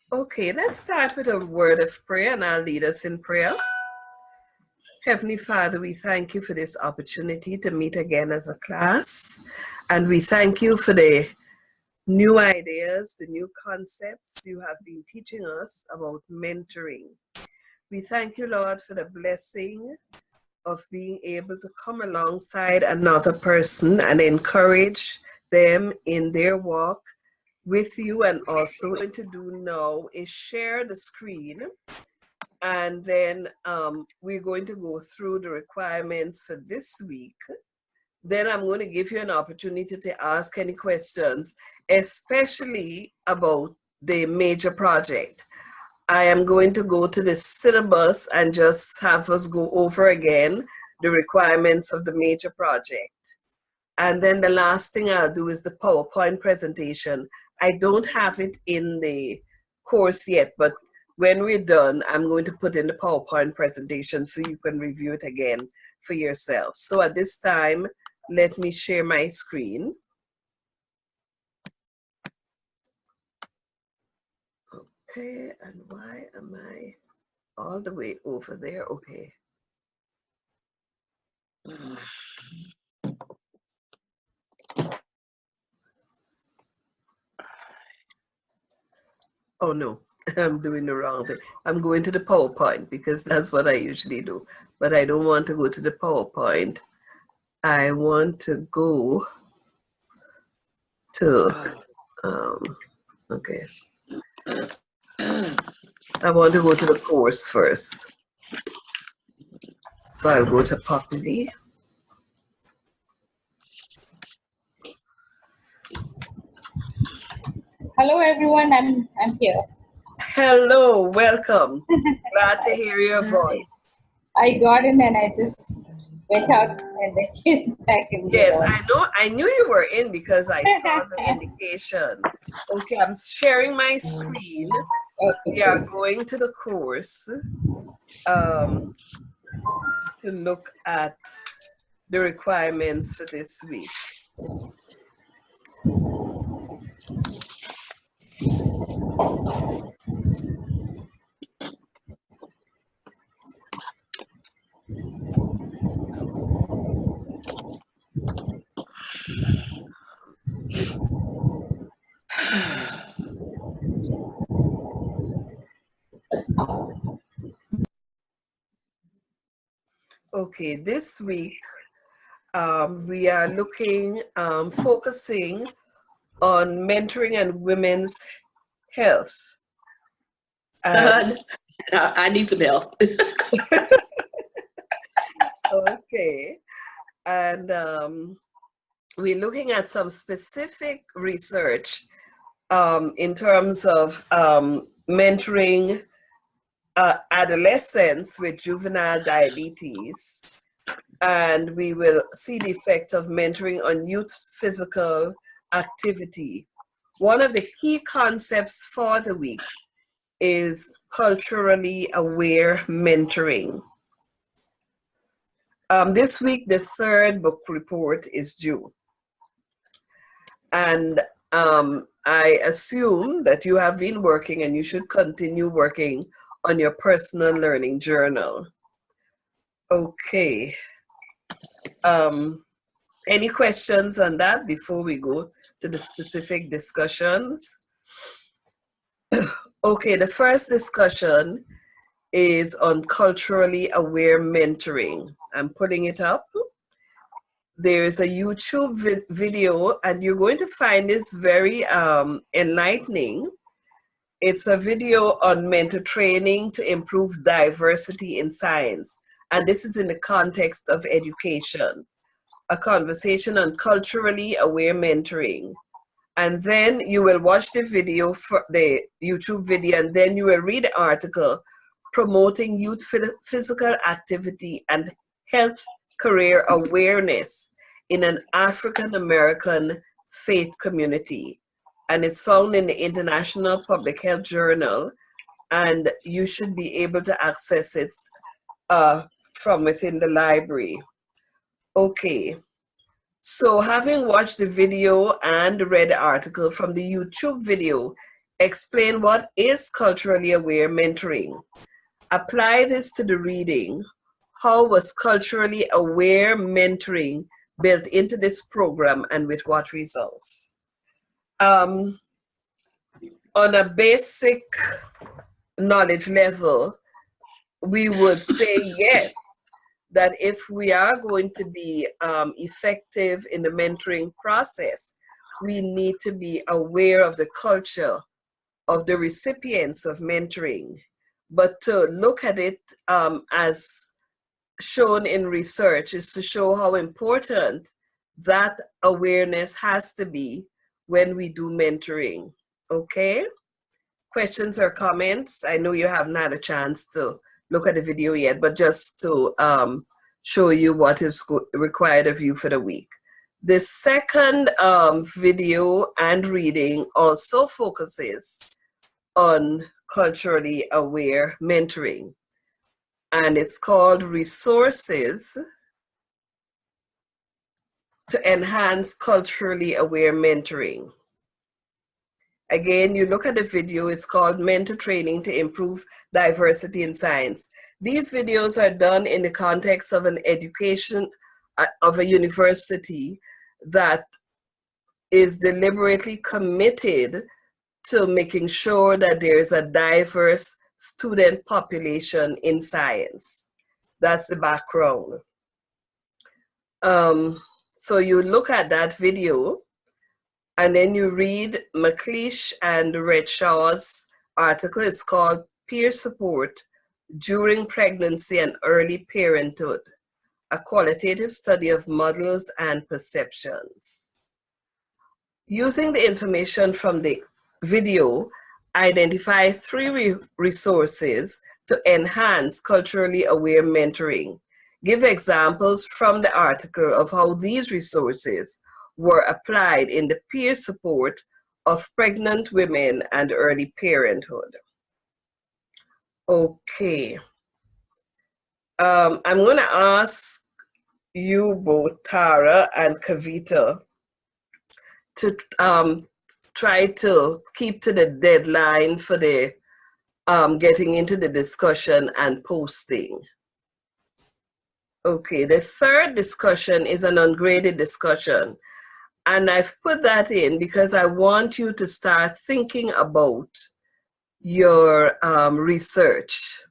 Okay, let's start with a word of prayer, and I'll lead us in prayer. Heavenly Father, we thank you for this opportunity to meet again as a class, and we thank you for the new ideas, the new concepts you have been teaching us about mentoring. We thank you, Lord, for the blessing of being able to come alongside another person and encourage them in their walk with you. And also what we're going to do now is share the screen, and then we're going to go through the requirements for this week. Then I'm going to give you an opportunity to ask any questions, especially about the major project. I am going to go to the syllabus and just have us go over again the requirements of the major project. And then the last thing I'll do is the PowerPoint presentation. I don't have it in the course yet, but when we're done, I'm going to put in the PowerPoint presentation so you can review it again for yourself. So at this time, let me share my screen. Okay, and why am I all the way over there? Okay. Oh no, I'm doing the wrong thing. I'm going to the PowerPoint because that's what I usually do. But I don't want to go to the PowerPoint. I want to go to, okay. I want to go to the course first. So I'll go to Poppy. Hello everyone, I'm here. Hello, welcome. Glad to hear your voice. I got in and I just went out and then came back in. Yes, I knew you were in because I saw the indication. Okay, I'm sharing my screen. Okay. We are going to the course to look at the requirements for this week. Okay, this week we are looking, focusing on mentoring and women's health. I need some help. Okay, and we're looking at some specific research in terms of mentoring adolescents with juvenile diabetes, and we will see the effect of mentoring on youth physical activity. One of the key concepts for the week is culturally aware mentoring. This week, the third book report is due. And I assume that you have been working and you should continue working on your personal learning journal. Okay. Any questions on that before we go to the specific discussions? Okay, the first discussion is on culturally aware mentoring. I'm putting it up. There is a YouTube video, and you're going to find this very enlightening. It's a video on mentor training to improve diversity in science. And this is in the context of education. A conversation on culturally aware mentoring. And then you will watch the video, for the YouTube video, and then you will read the article promoting youth physical activity and health career awareness in an African American faith community. And it's found in the International Public Health Journal, and you should be able to access it from within the library. Okay, so having watched the video and read the article from the YouTube video, Explain what is culturally aware mentoring. Apply this to the reading. How was culturally aware mentoring built into this program and with what results? On a basic knowledge level, we would say yes, that if we are going to be effective in the mentoring process, we need to be aware of the culture of the recipients of mentoring. But to look at it as shown in research is to show how important that awareness has to be when we do mentoring. Okay? Questions or comments? I know you haven't had a chance to look at the video yet, but just to show you what is required of you for the week. The second video and reading also focuses on culturally aware mentoring, and it's called Resources to Enhance Culturally Aware Mentoring. Again, you look at the video, it's called Mentor Training to Improve Diversity in Science. These videos are done in the context of an education of a university that is deliberately committed to making sure that there's a diverse student population in science. That's the background. So you look at that video, and then you read McLeish and Redshaw's article. It's called Peer Support During Pregnancy and Early Parenthood, a qualitative study of models and perceptions. Using the information from the video, identify 3 resources to enhance culturally aware mentoring. Give examples from the article of how these resources were applied in the peer support of pregnant women and early parenthood. Okay. I'm going to ask you both, Tara and Kavita, to try to keep to the deadline for the getting into the discussion and posting. Okay, the third discussion is an ungraded discussion. And I've put that in because I want you to start thinking about your research,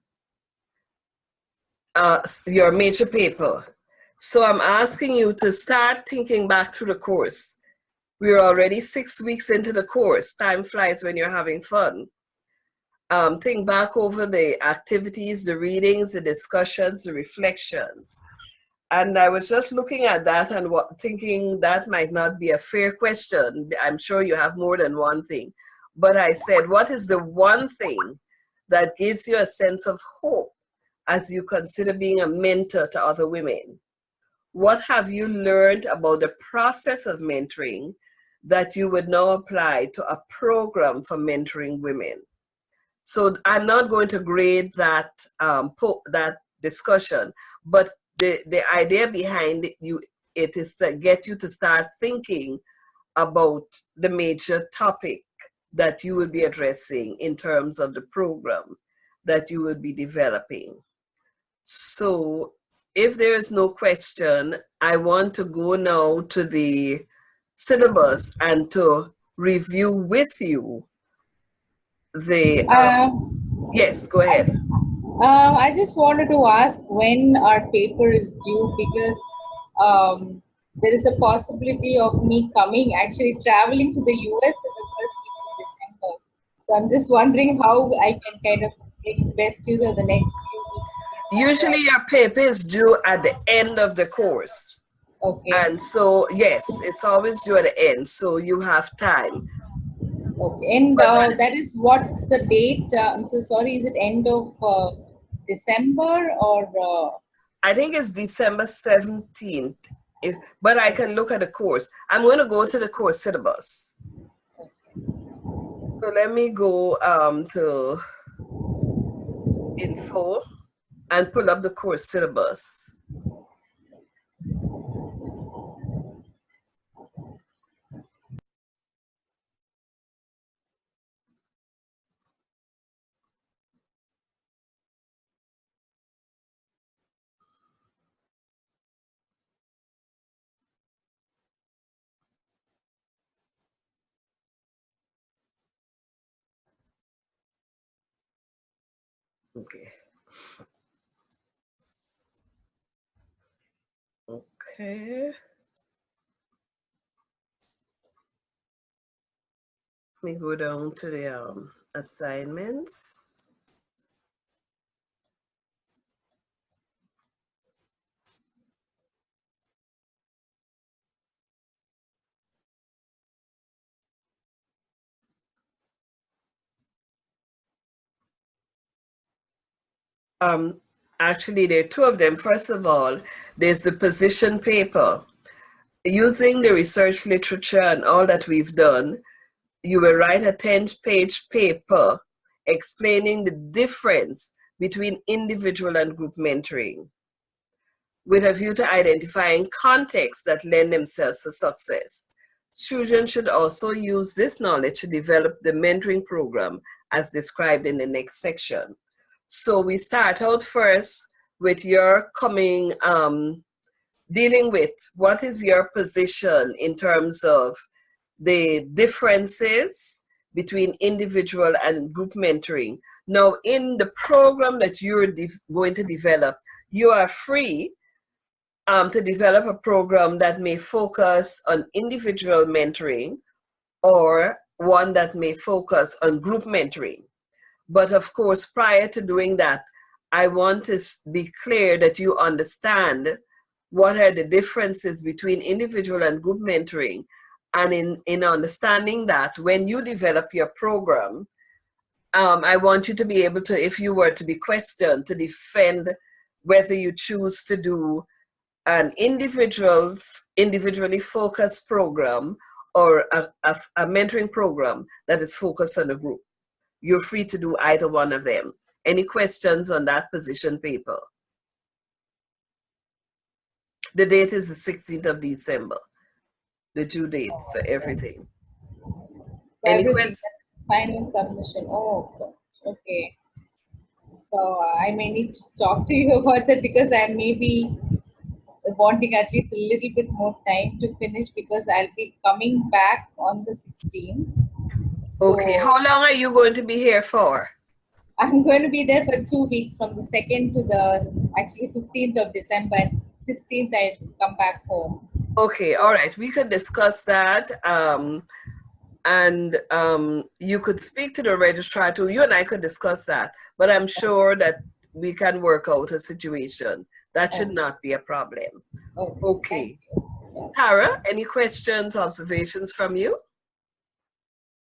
your major paper. So I'm asking you to start thinking back through the course. We're already 6 weeks into the course. Time flies when you're having fun. Think back over the activities, the readings, the discussions, the reflections. And I was just looking at that and thinking that might not be a fair question. I'm sure you have more than one thing. But I said, what is the one thing that gives you a sense of hope as you consider being a mentor to other women? What have you learned about the process of mentoring that you would now apply to a program for mentoring women? So I'm not going to grade that, that discussion, but the idea behind it is to get you to start thinking about the major topic that you will be addressing in terms of the program that you will be developing. So if there is no question, I want to go now to the syllabus and to review with you the, yes, go ahead. I just wanted to ask when our paper is due, because there is a possibility of me actually traveling to the US in the first week of December. So I'm just wondering how I can kind of make best use of the next few weeks. Usually your paper is due at the end of the course. Okay. And so, yes, it's always due at the end, so you have time. Okay, and that is, what's the date? I'm so sorry, is it end of December or? I think it's December 17th, but I can look at the course. I'm going to go to the course syllabus. So let me go to info and pull up the course syllabus. Okay. Okay. Let me go down to the assignments. Actually, there are two of them. First of all, there's the position paper. Using the research literature and all that we've done, you will write a 10-page paper explaining the difference between individual and group mentoring with a view to identifying contexts that lend themselves to success. Students should also use this knowledge to develop the mentoring program as described in the next section. So we start out first with your dealing with what is your position in terms of the differences between individual and group mentoring. Now, in the program that you're going to develop, you are free to develop a program that may focus on individual mentoring or one that may focus on group mentoring. But of course, prior to doing that, I want to be clear that you understand what are the differences between individual and group mentoring. And in understanding that, when you develop your program, I want you to be able to, if you were to be questioned, to defend whether you choose to do an individually focused program or a mentoring program that is focused on a group. You're free to do either one of them. Any questions on that position paper? The date is the 16th of December, the due date for everything. Any questions? Final submission. Oh, okay. So I may need to talk to you about that because I may be wanting at least a little bit more time to finish because I'll be coming back on the 16th. So Okay, how long are you going to be here for? I'm going to be there for 2 weeks from the 2nd to the actually 15th of December and 16th I come back home. Okay, all right, we could discuss that. And you could speak to the registrar too. You and I could discuss that, but I'm sure that we can work out a situation. That should not be a problem. Okay. Tara, any questions, observations from you?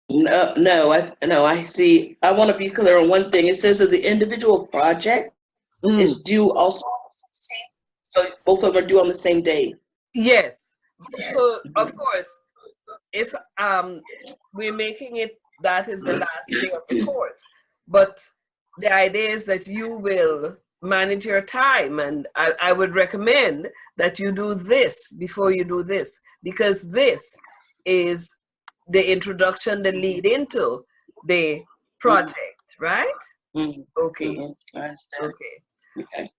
No, I see. I want to be clear on one thing. It says that the individual project is due also on the 16th. So both of them are due on the same day. Yes. So of course, if we're making it that is the last day of the course, but the idea is that you will manage your time, and I would recommend that you do this before you do this, because this is the introduction, the lead into the project, right? Okay. I understand. Okay.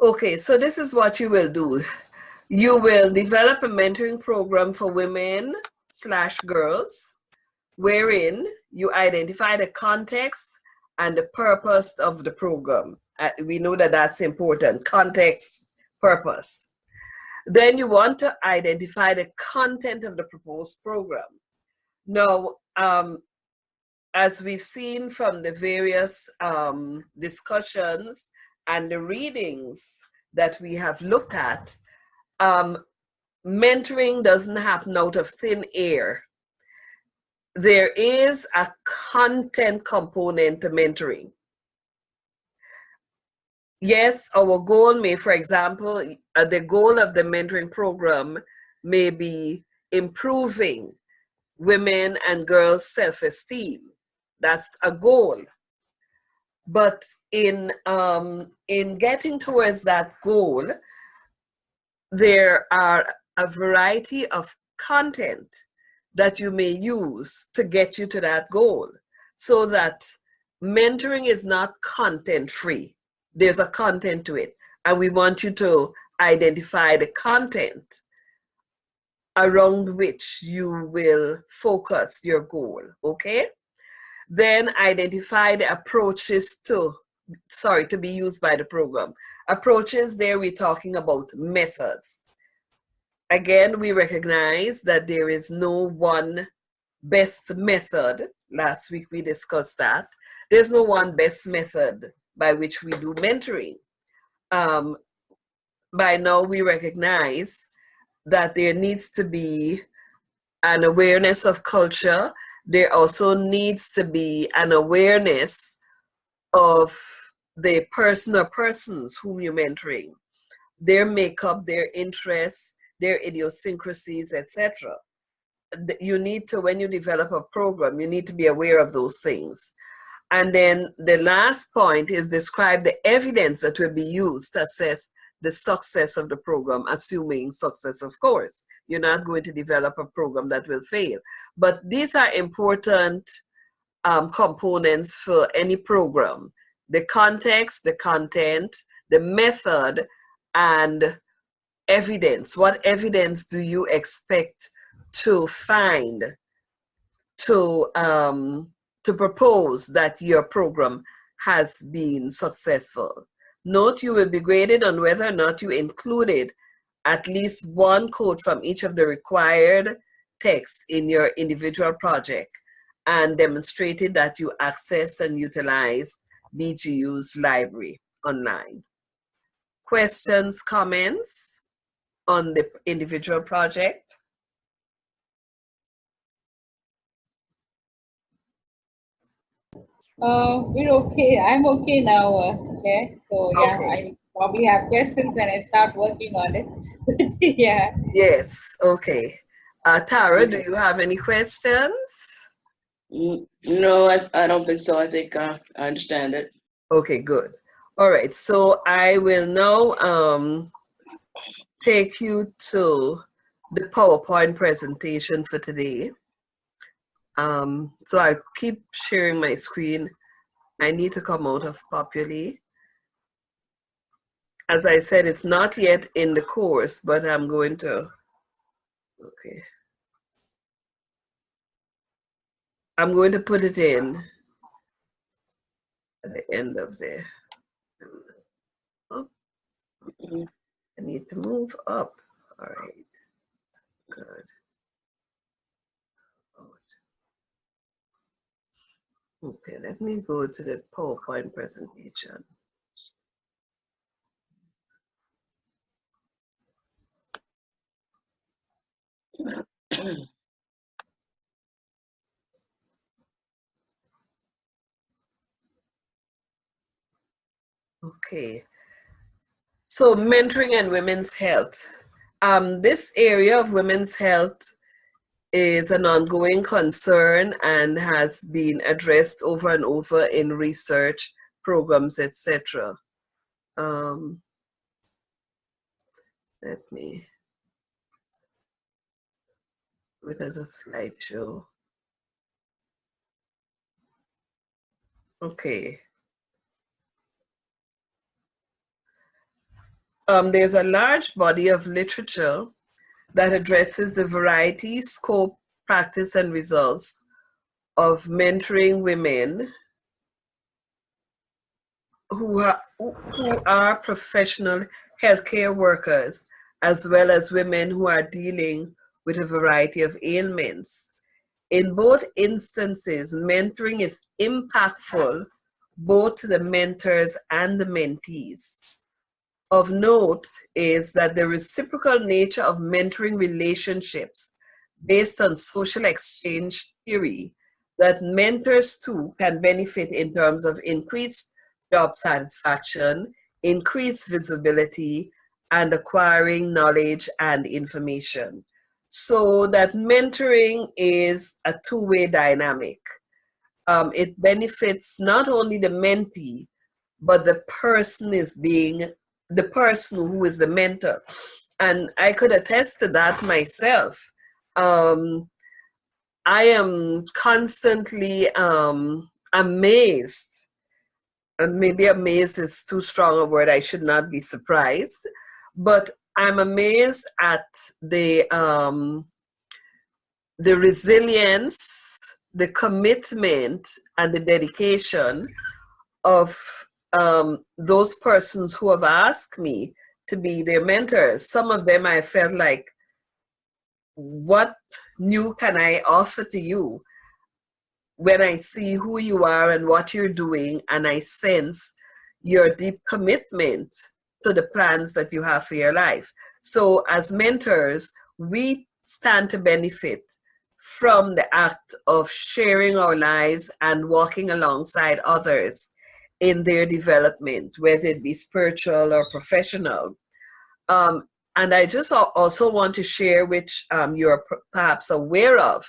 Okay, so this is what you will do. You will develop a mentoring program for women/girls, wherein you identify the context and the purpose of the program. We know that that's important, context, purpose. Then you want to identify the content of the proposed program. Now, as we've seen from the various discussions and the readings that we have looked at, mentoring doesn't happen out of thin air. There is a content component to mentoring. Yes, our goal may, for example, the goal of the mentoring program may be improving women and girls' self-esteem. That's a goal. But in getting towards that goal, there are a variety of content that you may use to get you to that goal, so that mentoring is not content free. There's a content to it, and we want you to identify the content around which you will focus your goal, okay? Then identify the approaches to to be used by the program. Approaches, there we're talking about methods. Again, we recognize that there is no one best method. Last week we discussed that. There's no one best method by which we do mentoring. By now we recognize that there needs to be an awareness of culture. There also needs to be an awareness of the person or persons whom you're mentoring, their makeup, their interests, their idiosyncrasies, etc. You need to, when you develop a program, you need to be aware of those things. And then the last point is describe the evidence that will be used to assess the success of the program, assuming success, of course. You're not going to develop a program that will fail. But these are important components for any program. The context, the content, the method, and evidence. What evidence do you expect to find to propose that your program has been successful? Note, you will be graded on whether or not you included at least one quote from each of the required texts in your individual project and demonstrated that you access and utilize BGU's library online. Questions, comments on the individual project? We're okay. I'm okay now, Claire. So yeah, Okay. I probably have questions when I start working on it. But yeah. Yes, okay. Tara, do you have any questions? No, I don't think so. I think I understand it. Okay, good. All right, so I will now take you to the PowerPoint presentation for today. So I'll keep sharing my screen. I need to come out of Populi. As I said, it's not yet in the course, but I'm going to, okay. I'm going to put it in at the end of the, oh, I need to move up. All right, good. Okay, let me go to the PowerPoint presentation. Okay, so mentoring and women's health. This area of women's health is an ongoing concern and has been addressed over and over in research programs, etc. Let me, because a slideshow. Okay. There's a large body of literature that addresses the variety, scope, practice, and results of mentoring women who are professional healthcare workers, as well as women who are dealing with a variety of ailments. In both instances, mentoring is impactful both to the mentors and the mentees. Of note is that the reciprocal nature of mentoring relationships based on social exchange theory, that mentors too can benefit in terms of increased job satisfaction, increased visibility, and acquiring knowledge and information. So that mentoring is a two-way dynamic. It benefits not only the mentee, but the person who is the mentor. And I could attest to that myself. I am constantly amazed, and maybe amazed is too strong a word, I should not be surprised, but I'm amazed at the resilience, the commitment, and the dedication of those persons who have asked me to be their mentors, some of them I felt like, what new can I offer to you when I see who you are and what you're doing, and I sense your deep commitment to the plans that you have for your life. So as mentors, we stand to benefit from the act of sharing our lives and walking alongside others in their development, whether it be spiritual or professional. And I just also want to share, which you're perhaps aware of,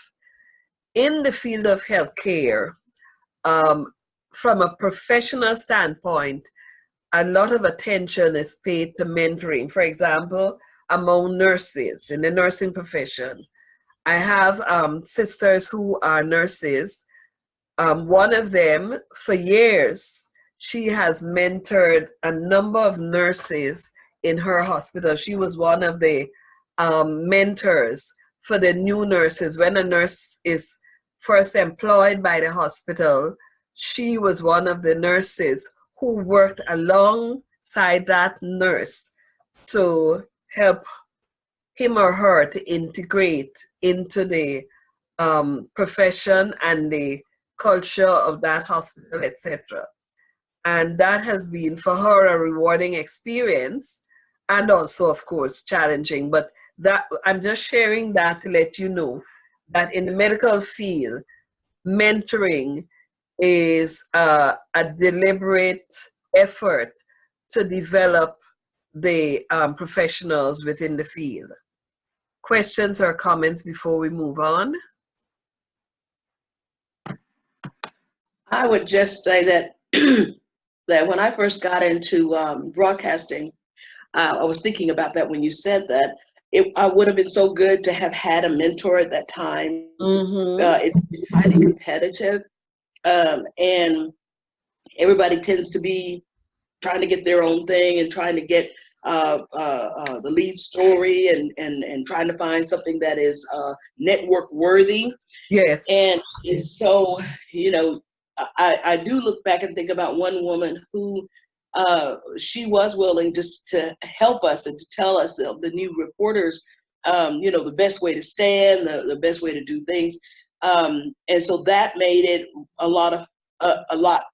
in the field of healthcare, from a professional standpoint, a lot of attention is paid to mentoring. For example, among nurses in the nursing profession, I have sisters who are nurses. One of them, for years, she has mentored a number of nurses in her hospital. She was one of the mentors for the new nurses. When a nurse is first employed by the hospital, she was one of the nurses who worked alongside that nurse to help him or her to integrate into the profession and the culture of that hospital, etc. And that has been for her a rewarding experience, and also, of course, challenging. But that, I'm just sharing that to let you know that in the medical field, mentoring is a deliberate effort to develop the professionals within the field. Questions or comments before we move on? I would just say that that when I first got into broadcasting, I was thinking about that when you said that. I would have been so good to have had a mentor at that time. It's highly competitive, and everybody tends to be trying to get their own thing and trying to get the lead story and trying to find something that is network worthy. Yes. And so, you know, I do look back and think about one woman who she was willing just to help us and to tell us, the new reporters, you know, the best way to stand, the best way to do things. And so that made it a lot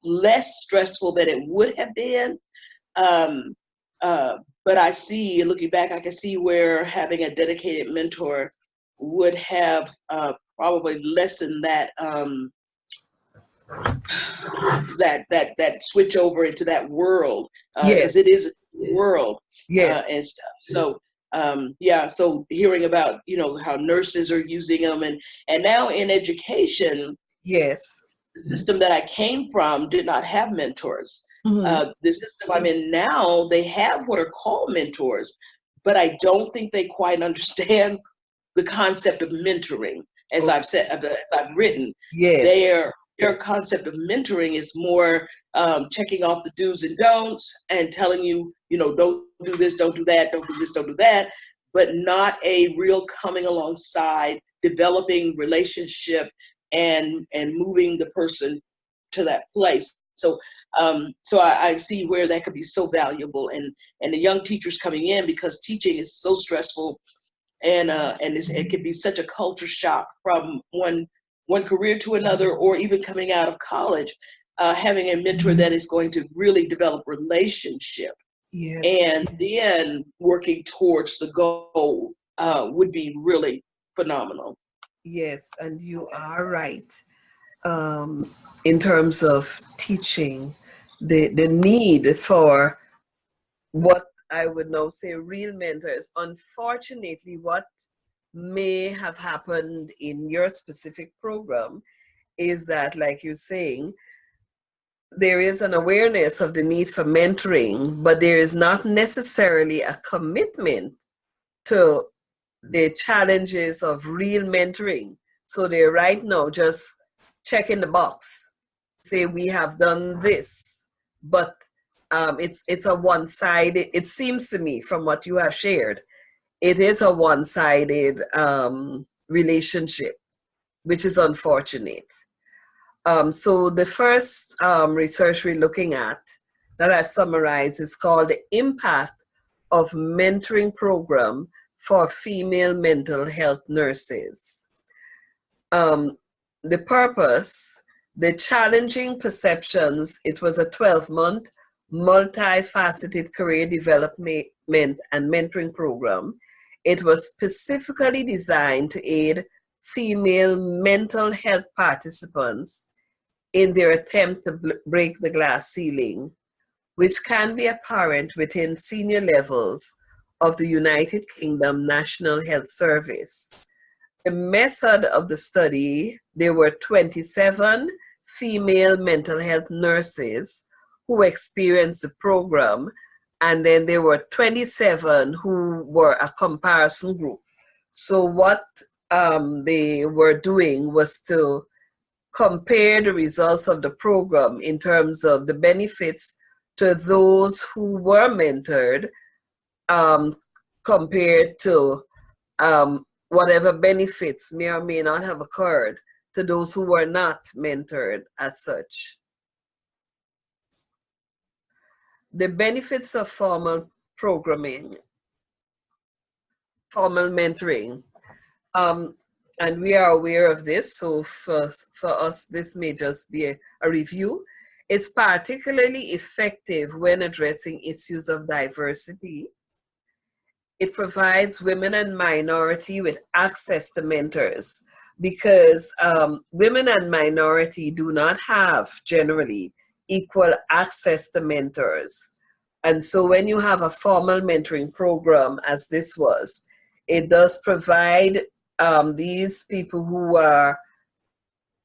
less stressful than it would have been. But I see, looking back, I can see where having a dedicated mentor would have probably lessened that that switch over into that world, Yes. because it is a world. Yes. And stuff. So yeah, so hearing about, you know, how nurses are using them, and now in education, Yes. the system that I came from did not have mentors. Mm-hmm. The system I'm in now, they have what are called mentors, but I don't think they quite understand the concept of mentoring. As I've said, as I've written, Yes. their concept of mentoring is more checking off the do's and don'ts and telling you, you know, don't do this, don't do that, don't do this, don't do that, but not a real coming alongside, developing relationship and moving the person to that place. So so I see where that could be so valuable, and the young teachers coming in, because teaching is so stressful, and it can be such a culture shock from one career to another, or even coming out of college, having a mentor that is going to really develop relationship, Yes. and then working towards the goal would be really phenomenal. Yes, and you are right. In terms of teaching, the need for what I would now say real mentors. Unfortunately, what may have happened in your specific program is that, like you're saying, there is an awareness of the need for mentoring, but there is not necessarily a commitment to the challenges of real mentoring. So they're right now just checking the box, say we have done this, but it's a one-sided, it seems to me from what you have shared, it is a one-sided relationship, which is unfortunate. So the first research we're looking at that I've summarized is called The Impact of Mentoring Program for Female Mental Health Nurses. The purpose, the challenging perceptions, it was a 12-month multifaceted career development and mentoring program. It was specifically designed to aid female mental health participants in their attempt to break the glass ceiling, which can be apparent within senior levels of the United Kingdom National Health Service. The method of the study, there were 27 female mental health nurses who experienced the program, and then there were 27 who were a comparison group. So what they were doing was to compare the results of the program in terms of the benefits to those who were mentored compared to whatever benefits may or may not have occurred to those who were not mentored as such. The benefits of formal programming, formal mentoring, and we are aware of this, so for us, this may just be a review. It's particularly effective when addressing issues of diversity. It provides women and minority with access to mentors, because women and minority do not have generally equal access to mentors. And so when you have a formal mentoring program, as this was, it does provide these people who are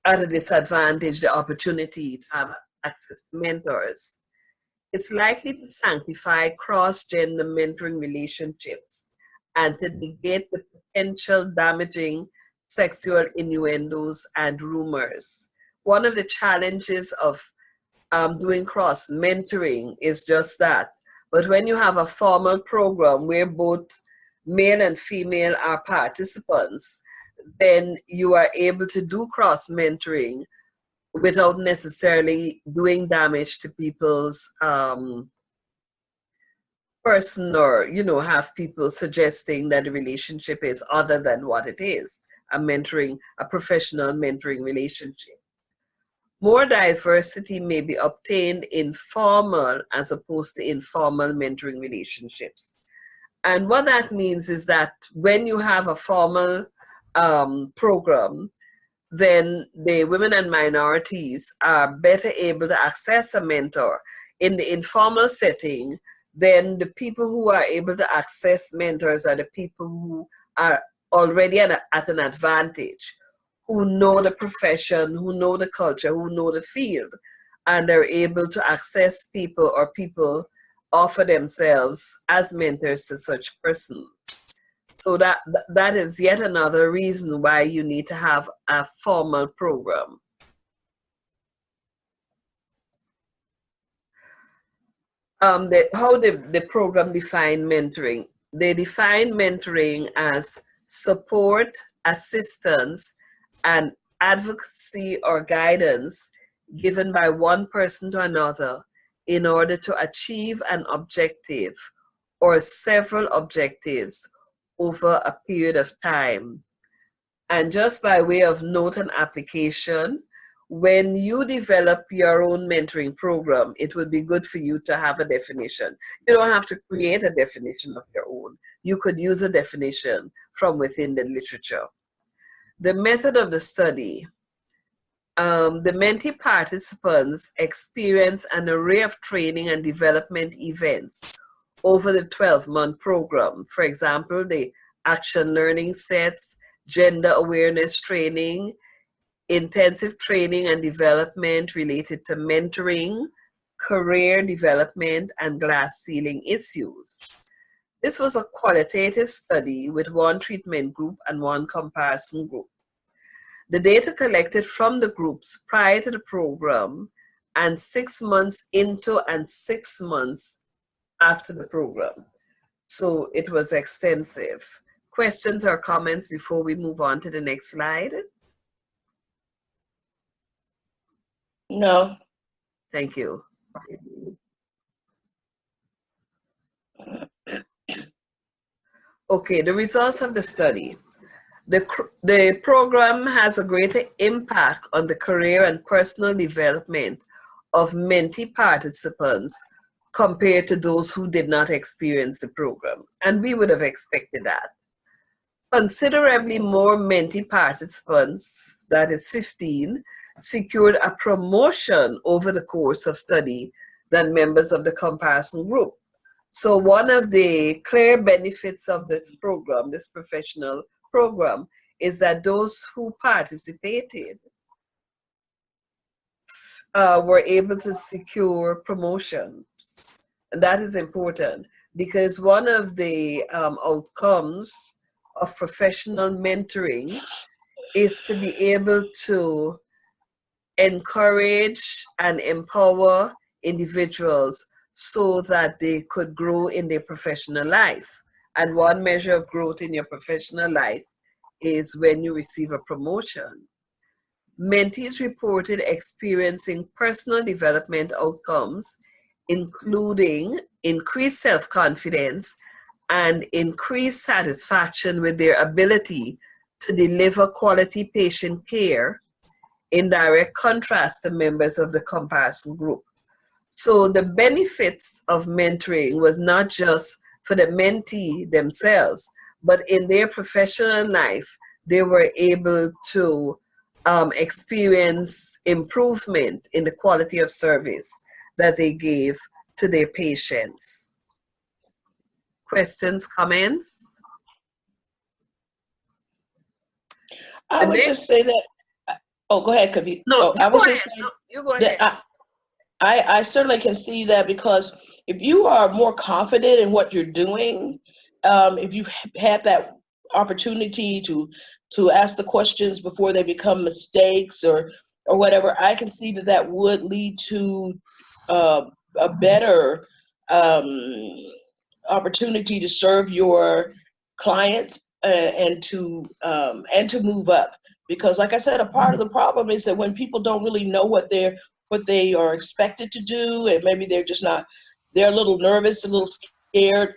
at a disadvantage the opportunity to have access to mentors. It's likely to sanctify cross-gender mentoring relationships and to negate the potential damaging sexual innuendos and rumors. One of the challenges of doing cross-mentoring is just that. But when you have a formal program where both male and female are participants, then you are able to do cross-mentoring without necessarily doing damage to people's person, or have people suggesting that the relationship is other than what it is, a professional mentoring relationship. More diversity may be obtained in formal as opposed to informal mentoring relationships. And what that means is that when you have a formal program, then the women and minorities are better able to access a mentor. In the informal setting, then the people who are able to access mentors are the people who are already at an advantage, who know the profession, who know the culture, who know the field, and are able to access people, or people offer themselves as mentors to such persons. So that is yet another reason why you need to have a formal program. How the program define mentoring? They define mentoring as support, assistance, and advocacy or guidance given by one person to another in order to achieve an objective or several objectives over a period of time. And just by way of note and application, when you develop your own mentoring program, it would be good for you to have a definition. You don't have to create a definition of your own. You could use a definition from within the literature. The method of the study. The mentee participants experience an array of training and development events over the 12-month program. For example, the action learning sets, gender awareness training, intensive training and development related to mentoring, career development, and glass ceiling issues. This was a qualitative study with one treatment group and one comparison group. The data collected from the groups prior to the program and 6 months into and 6 months after the program. So it was extensive. Questions or comments before we move on to the next slide? No. Thank you. Okay, the results of the study. The program has a greater impact on the career and personal development of Menti participants compared to those who did not experience the program. And we would have expected that. Considerably more Menti participants, that is 15, secured a promotion over the course of study than members of the comparison group. So one of the clear benefits of this program, this professional program, is that those who participated were able to secure promotions. And that is important because one of the outcomes of professional mentoring is to be able to encourage and empower individuals so that they could grow in their professional life. And one measure of growth in your professional life is when you receive a promotion. Mentees reported experiencing personal development outcomes, including increased self-confidence and increased satisfaction with their ability to deliver quality patient care, in direct contrast to members of the comparison group. So the benefits of mentoring was not just for the mentee themselves, but in their professional life, they were able to experience improvement in the quality of service that they gave to their patients. Questions, comments? I would just say that, oh, go ahead, Kavita. No, I was just saying you go ahead. that I certainly can see that, because if you are more confident in what you're doing, if you had that opportunity to ask the questions before they become mistakes or whatever, I can see that that would lead to a better opportunity to serve your clients and to move up. Because, like I said, a part of the problem is that when people don't really know what they are expected to do, and maybe they're just not, they're a little nervous, a little scared,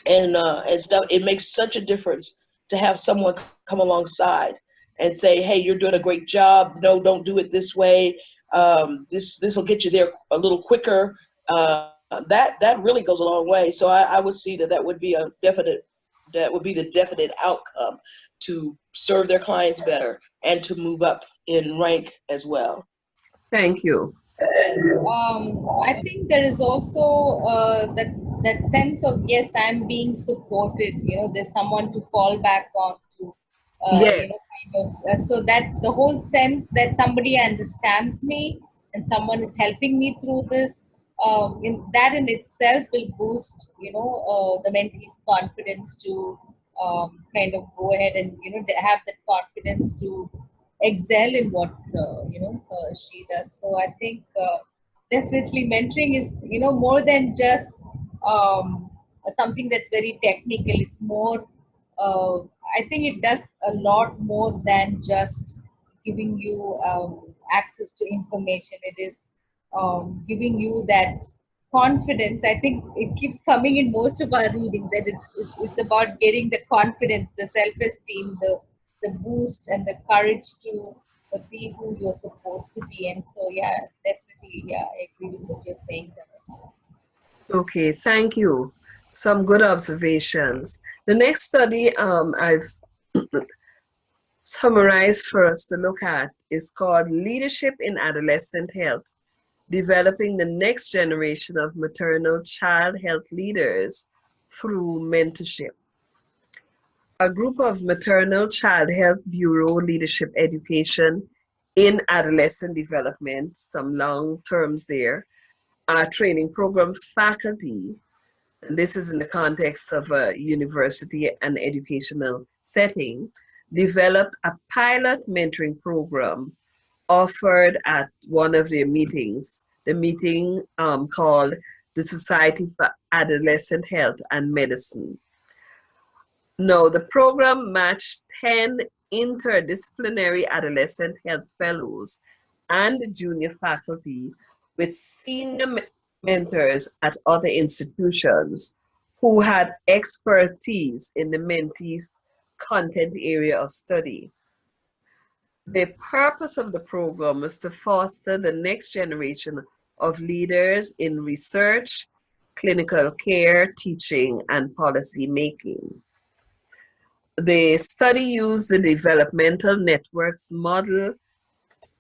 and stuff. It makes such a difference to have someone come alongside and say, "Hey, you're doing a great job. No, don't do it this way. This will get you there a little quicker." That really goes a long way. So I would see that would be the definite outcome to serve their clients better and to move up in rank as well. Thank you. I think there is also that sense of, yes, I'm being supported. There's someone to fall back on to. Yes. Kind of. So that the whole sense that somebody understands me and someone is helping me through this, that in itself will boost, the mentee's confidence to kind of go ahead and have that confidence to excel in what she does. So I think definitely mentoring is more than just something that's very technical. It's more I think it does a lot more than just giving you access to information. It is giving you that confidence. I think it keeps coming in most of our reading that it's about getting the confidence, the self-esteem, the boost and the courage to be who you're supposed to be. And so, yeah, definitely, yeah, I agree with what you're saying. Okay, thank you. Some good observations. The next study I've summarized for us to look at is called Leadership in Adolescent Health, Developing the Next Generation of Maternal Child Health Leaders Through Mentorship. A group of Maternal Child Health Bureau Leadership Education in Adolescent Development, some long terms there, training program faculty, and this is in the context of a university and educational setting, developed a pilot mentoring program offered at one of their meetings, the meeting called the Society for Adolescent Health and Medicine. Now, the program matched 10 interdisciplinary adolescent health fellows and junior faculty with senior mentors at other institutions who had expertise in the mentees' content area of study. The purpose of the program was to foster the next generation of leaders in research, clinical care, teaching, and policy making. The study used the developmental networks model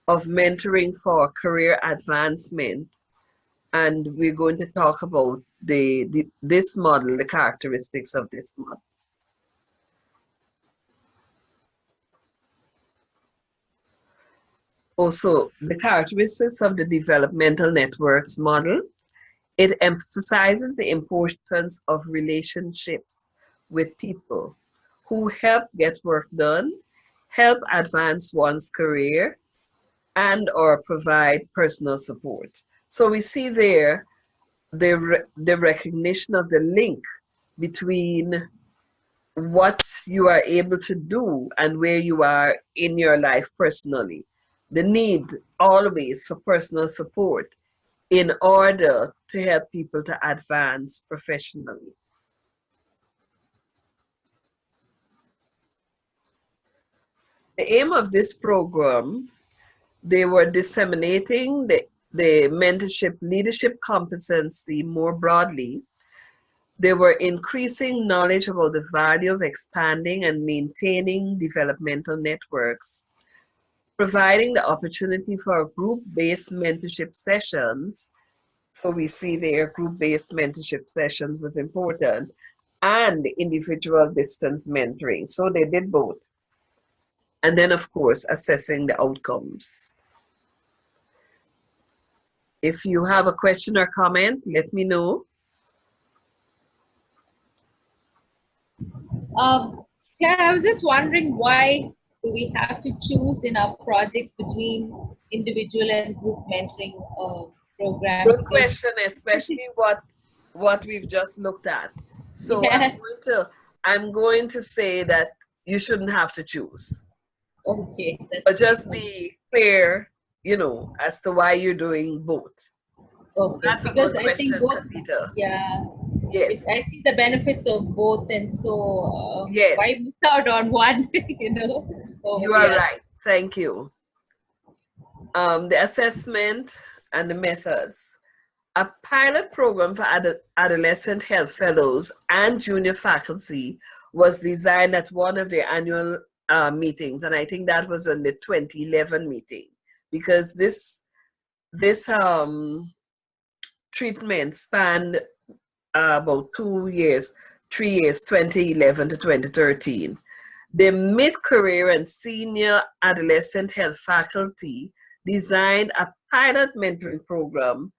of mentoring for career advancement, and we're going to talk about this model, the characteristics of this model. Also, the characteristics of the developmental networks model, it emphasizes the importance of relationships with people who help get work done, help advance one's career, and or provide personal support. So we see there the recognition of the link between what you are able to do and where you are in your life personally. The need always for personal support in order to help people to advance professionally. The aim of this program, they were disseminating the mentorship leadership competency more broadly. They were increasing knowledge about the value of expanding and maintaining developmental networks, providing the opportunity for group-based mentorship sessions. So we see there group-based mentorship sessions was important, and individual distance mentoring. So they did both. And then, of course, assessing the outcomes. If you have a question or comment, let me know. Chair, I was just wondering, why do we have to choose in our projects between individual and group mentoring programs? Good question, especially what we've just looked at. So Yeah. I'm going to say that you shouldn't have to choose. Okay. But just be clear, as to why you're doing both. Okay. That's because a good question, I think both, Kavita. yeah. Yes. I see the benefits of both, and so Yes. why miss out on one? You are right. Thank you. The assessment and the methods. A pilot program for adolescent health fellows and junior faculty was designed at one of their annual meetings, and I think that was in the 2011 meeting, because this treatment spanned about 2 years, 3 years, 2011 to 2013. The mid-career and senior adolescent health faculty designed a pilot mentoring program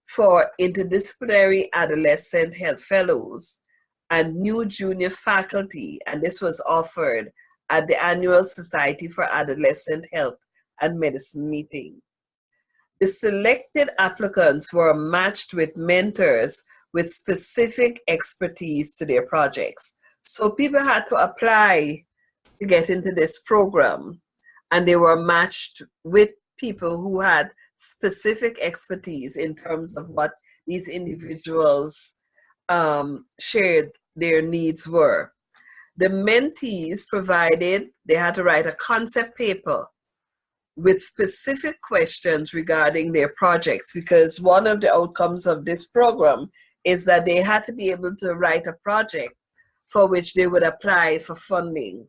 for interdisciplinary adolescent health fellows and new junior faculty, and this was offered at the annual Society for Adolescent Health and Medicine meeting. The selected applicants were matched with mentors with specific expertise to their projects. So people had to apply to get into this program, and they were matched with people who had specific expertise in terms of what these individuals shared their needs were. The mentees they had to write a concept paper with specific questions regarding their projects, because one of the outcomes of this program is that they had to be able to write a project for which they would apply for funding.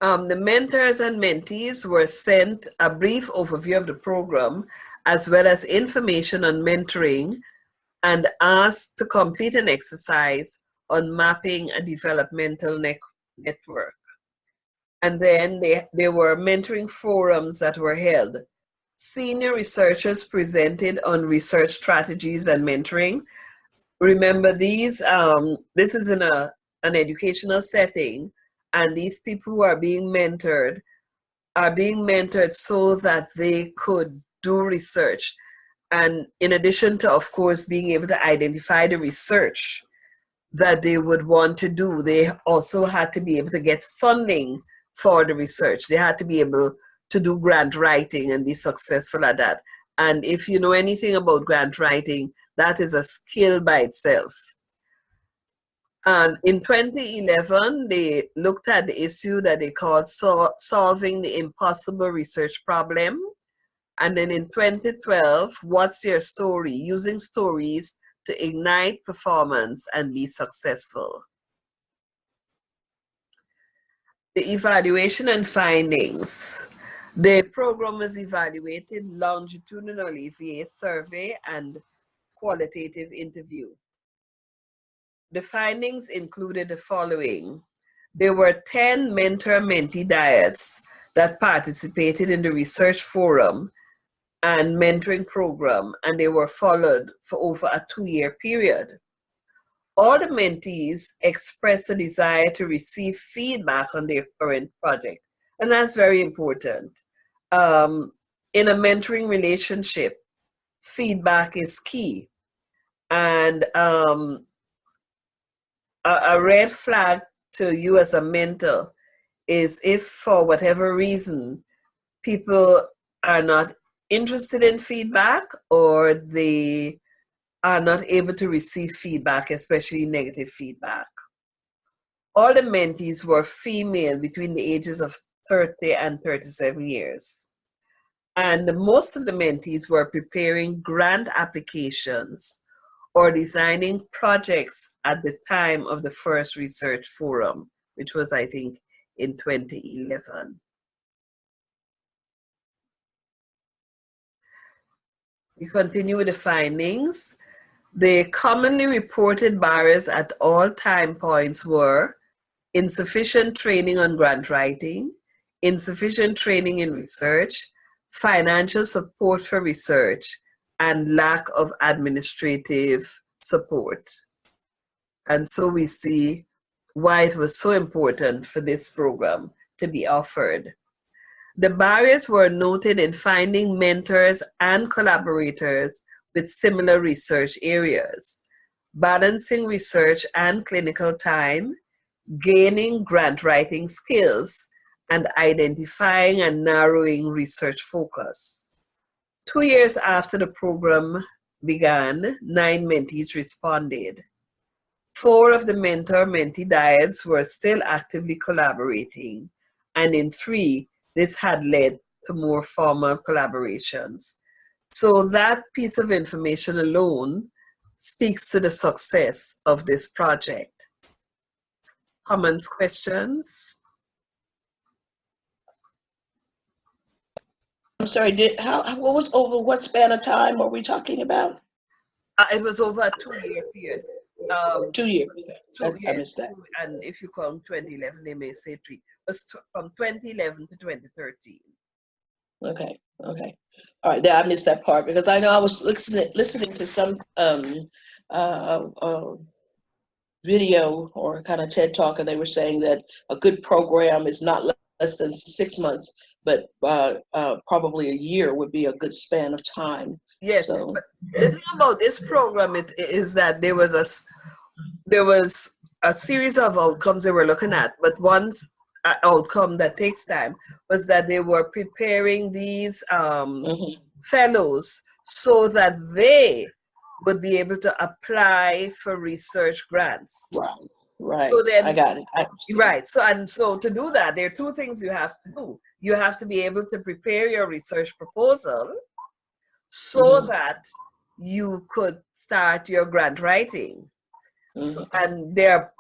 The mentors and mentees were sent a brief overview of the program, as well as information on mentoring, and asked to complete an exercise on mapping a developmental network. And then there were mentoring forums that were held. Senior researchers presented on research strategies and mentoring. Remember, this is in an educational setting, and these people who are being mentored so that they could do research. And in addition to, of course, being able to identify the research that they would want to do, they also had to be able to get funding for the research. They had to be able to do grant writing and be successful at that. And if you know anything about grant writing, that is a skill by itself. And in 2011, they looked at the issue that they called solving the impossible research problem. And then in 2012, what's your story? Using stories to ignite performance and be successful. The evaluation and findings. The program was evaluated longitudinally via survey and qualitative interview. The findings included the following. There were 10 mentor-mentee dyads that participated in the research forum and mentoring program, and they were followed for over a 2-year period. All the mentees expressed a desire to receive feedback on their current project, and that's very important. In a mentoring relationship, feedback is key. And a red flag to you as a mentor is if for whatever reason people are not interested in feedback or they are not able to receive feedback, especially negative feedback. All the mentees were female between the ages of 30 and 37 years. And most of the mentees were preparing grant applications or designing projects at the time of the first research forum, which was, I think, in 2011. We continue with the findings. The commonly reported barriers at all time points were insufficient training on grant writing, insufficient training in research, financial support for research, and lack of administrative support. And so we see why it was so important for this program to be offered. The barriers were noted in finding mentors and collaborators with similar research areas, balancing research and clinical time, gaining grant writing skills, and identifying and narrowing research focus. 2 years after the program began, 9 mentees responded. 4 of the mentor-mentee dyads were still actively collaborating, and in 3, this had led to more formal collaborations. So that piece of information alone speaks to the success of this project. Comments, questions? I'm sorry, what was over what span of time are we talking about? It was over a 2-year period. 2 years. I missed that. And if you count 2011, they may say 3. It was from 2011 to 2013. Okay. All right, I missed that part because I know I was listening to some video or kind of TED talk, and they were saying that a good program is not less than 6 months, but probably a year would be a good span of time. Yes, so, but the thing about this program is that there was a series of outcomes they were looking at, but one's outcome that takes time was that they were preparing these fellows so that they would be able to apply for research grants. Right. So then, I got it. Right. So to do that, there are 2 things you have to do. You have to be able to prepare your research proposal so that you could start your grant writing. So, and they're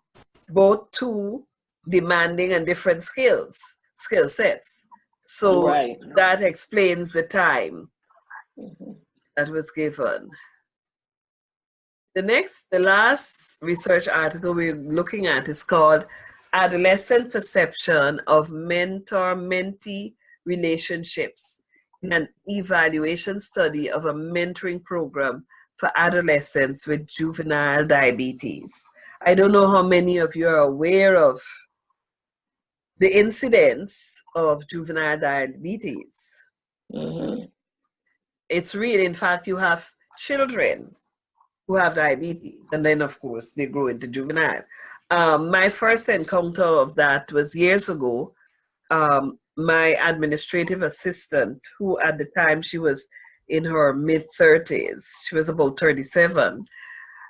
both 2 demanding and different skill sets. So that explains the time that was given. The last research article we're looking at is called Adolescent Perception of Mentor-Mentee Relationships in an Evaluation Study of a Mentoring Program for Adolescents with Juvenile Diabetes. I don't know how many of you are aware of the incidence of juvenile diabetes. It's real. In fact, you have children who have diabetes, and then of course they grow into juvenile. My first encounter of that was years ago. My administrative assistant, who at the time she was in her mid-30s. She was about 37.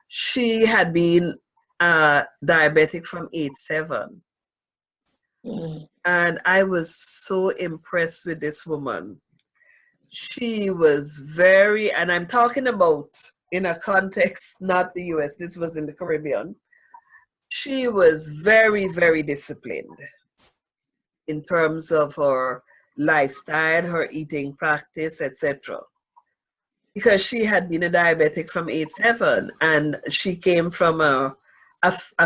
She had been diabetic from age 7. And I was so impressed with this woman. She was very, and I'm talking about in a context, not the US, this was in the Caribbean. She was very, very disciplined in terms of her lifestyle, her eating practice, etc. Because she had been a diabetic from age 7, and she came from a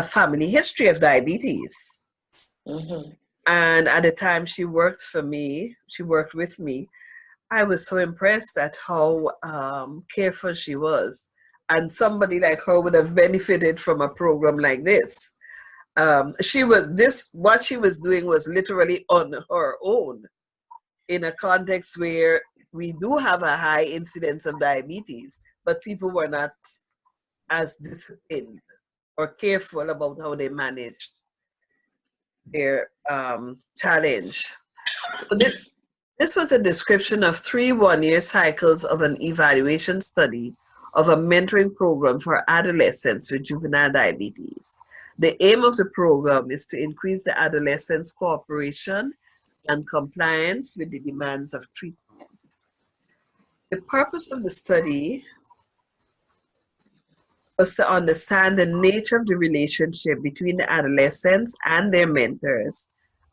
family history of diabetes. And at the time she worked for me, she worked with me, I was so impressed at how careful she was. And somebody like her would have benefited from a program like this. What she was doing was literally on her own in a context where we do have a high incidence of diabetes, but people were not as disciplined or careful about how they managed their challenge. So this was a description of 3 one-year cycles of an evaluation study of a mentoring program for adolescents with juvenile diabetes. The aim of the program is to increase the adolescents' cooperation and compliance with the demands of treatment. The purpose of the study was to understand the nature of the relationship between the adolescents and their mentors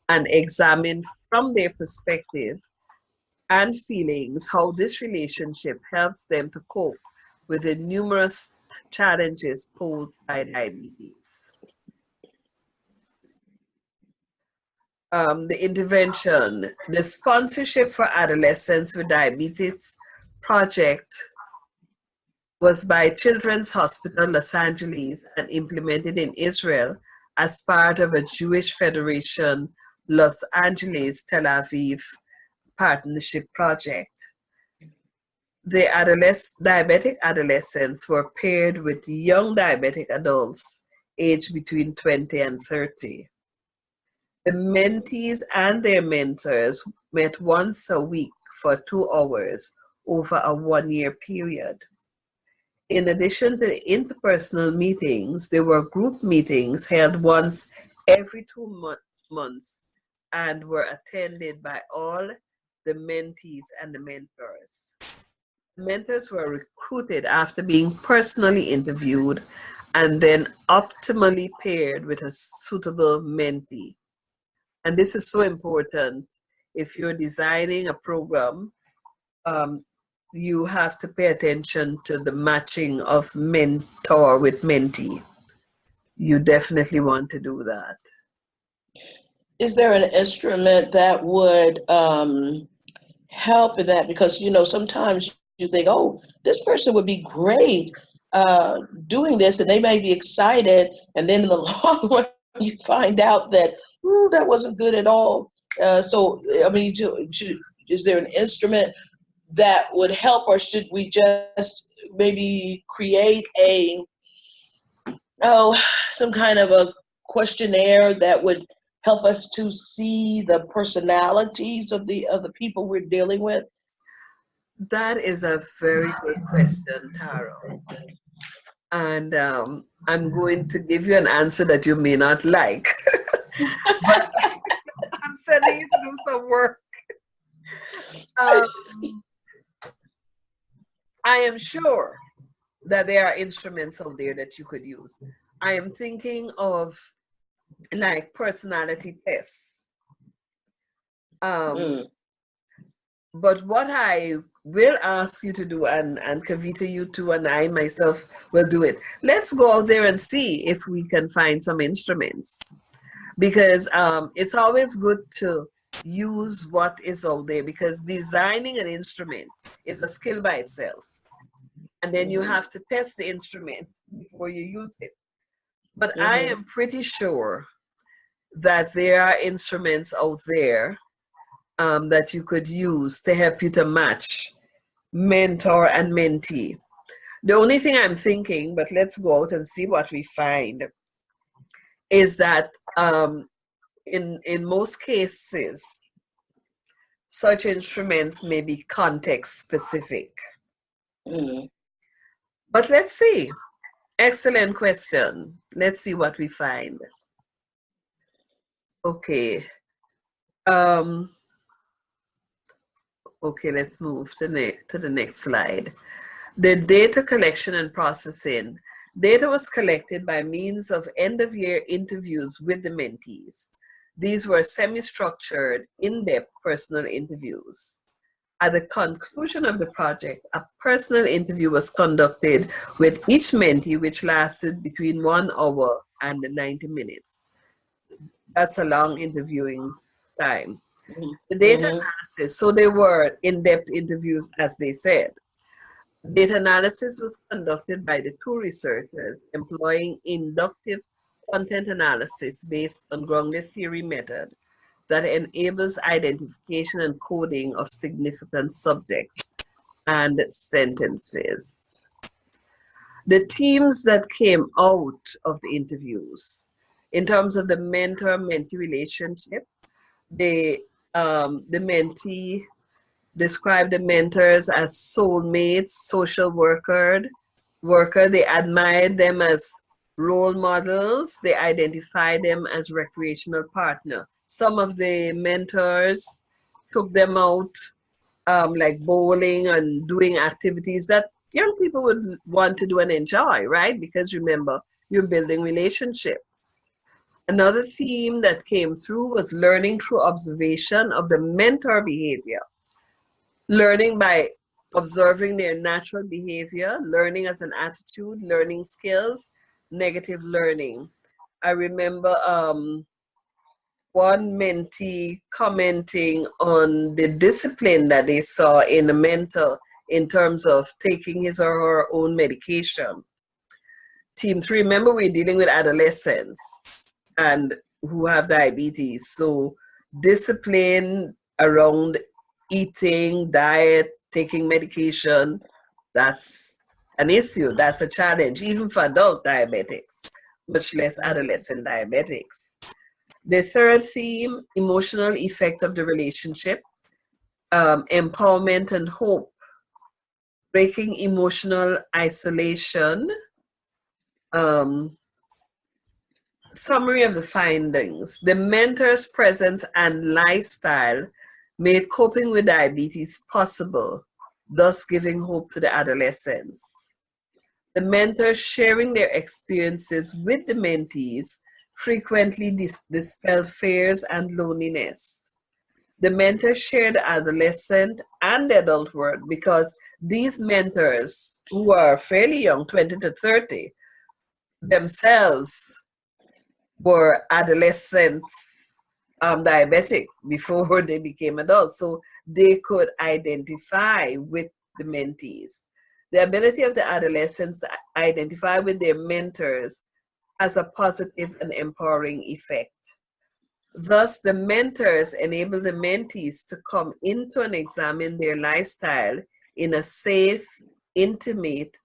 and examine from their perspective and feelings how this relationship helps them to cope with the numerous challenges posed by diabetes. The intervention, the sponsorship for adolescents with diabetes project was by Children's Hospital Los Angeles and implemented in Israel as part of a Jewish Federation Los Angeles Tel Aviv partnership project. The diabetic adolescents were paired with young diabetic adults aged between 20 and 30. The mentees and their mentors met once a week for 2 hours over a 1-year period. In addition to the interpersonal meetings, there were group meetings held once every 2 months and were attended by all the mentees and the mentors. The mentors were recruited after being personally interviewed and then optimally paired with a suitable mentee. And this is so important. If you're designing a program, you have to pay attention to the matching of mentor with mentee. You definitely want to do that. Is there an instrument that would help in that? Because, you know, sometimes you think, oh, this person would be great doing this, and they may be excited, and then in the long run, you find out that, that wasn't good at all. So, I mean, is there an instrument that would help, or should we just maybe create some kind of a questionnaire that would help us to see the personalities of the people we're dealing with? That is a very good question, Taro. And I'm going to give you an answer that you may not like. But I'm sending you to do some work. I am sure that there are instruments out there that you could use. I am thinking of like personality tests. But what I will ask you to do, and Kavita, you too, and I myself will do it. Let's go out there and see if we can find some instruments. Because it's always good to use what is out there, because designing an instrument is a skill by itself. And then you have to test the instrument before you use it. But I am pretty sure that there are instruments out there that you could use to help you to match mentor and mentee. The only thing I'm thinking, but let's go out and see what we find, is that in most cases, such instruments may be context specific. Mm. But let's see. Excellent question. Let's see what we find. Okay. Okay, let's move to the next slide. The data collection and processing. Data was collected by means of end-of-year interviews with the mentees. These were semi-structured, in-depth personal interviews. At the conclusion of the project, a personal interview was conducted with each mentee, which lasted between 1 hour and 90 minutes. That's a long interviewing time. Mm-hmm. The data analysis, so they were in-depth interviews, as they said. Data analysis was conducted by the two researchers employing inductive content analysis based on grounded theory method that enables identification and coding of significant subjects and sentences. The themes that came out of the interviews, in terms of the mentor-mentee relationship, the mentee described the mentors as soulmates, social worker. They admired them as role models. They identified them as recreational partner. Some of the mentors took them out like bowling and doing activities that young people would want to do and enjoy, right? Because remember, you're building relationship. Another theme that came through was learning through observation of the mentor behavior. Learning by observing their natural behavior, learning as an attitude, learning skills, negative learning. I remember one mentee commenting on the discipline that they saw in a mentor in terms of taking his or her own medication. Team 3, remember we're dealing with adolescents and who have diabetes. So discipline around eating, diet, taking medication, that's an issue. That's a challenge, even for adult diabetics, much less adolescent diabetics. The third theme, emotional effect of the relationship, empowerment and hope, breaking emotional isolation. Summary of the findings. The mentor's presence and lifestyle made coping with diabetes possible, thus giving hope to the adolescents. The mentors sharing their experiences with the mentees frequently dispel fears and loneliness. The mentors share the adolescent and the adult world because these mentors, who are fairly young, 20 to 30, themselves were adolescents, diabetic before they became adults, so they could identify with the mentees. The ability of the adolescents to identify with their mentors has a positive and empowering effect. Thus, the mentors enable the mentees to come into and examine their lifestyle in a safe, intimate,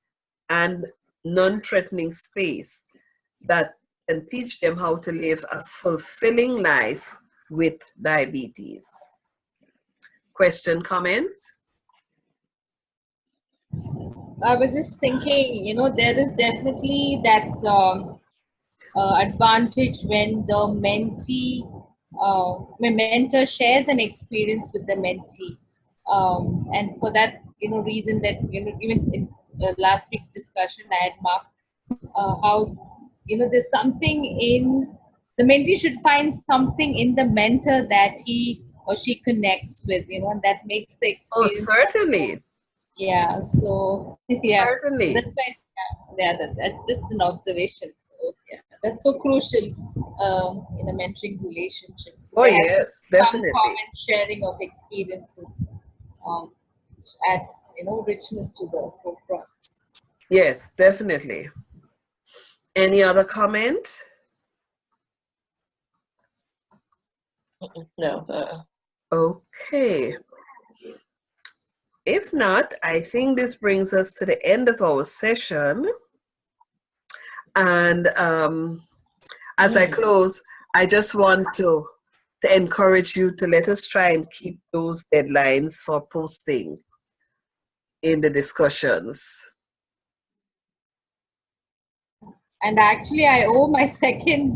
and non-threatening space that can teach them how to live a fulfilling life with diabetes. Question, comment? I was just thinking, you know, there is definitely that advantage when the mentee, mentor shares an experience with the mentee. And for that, you know, reason that, you know, even in last week's discussion, I had marked how, you know, there's something in the mentee should find something in the mentor that he or she connects with, you know, and that makes the experience. Oh, certainly. Yeah. So yeah, certainly. That's why. Yeah, that's an observation. So yeah, that's so crucial in a mentoring relationship. So oh yes, definitely. Common sharing of experiences, which adds, you know, richness to the whole process. Yes, definitely. Any other comment? No. Okay. If not, I think this brings us to the end of our session. And as I close, I just want to to encourage you to let us try and keep those deadlines for posting in the discussions. And actually, I owe my second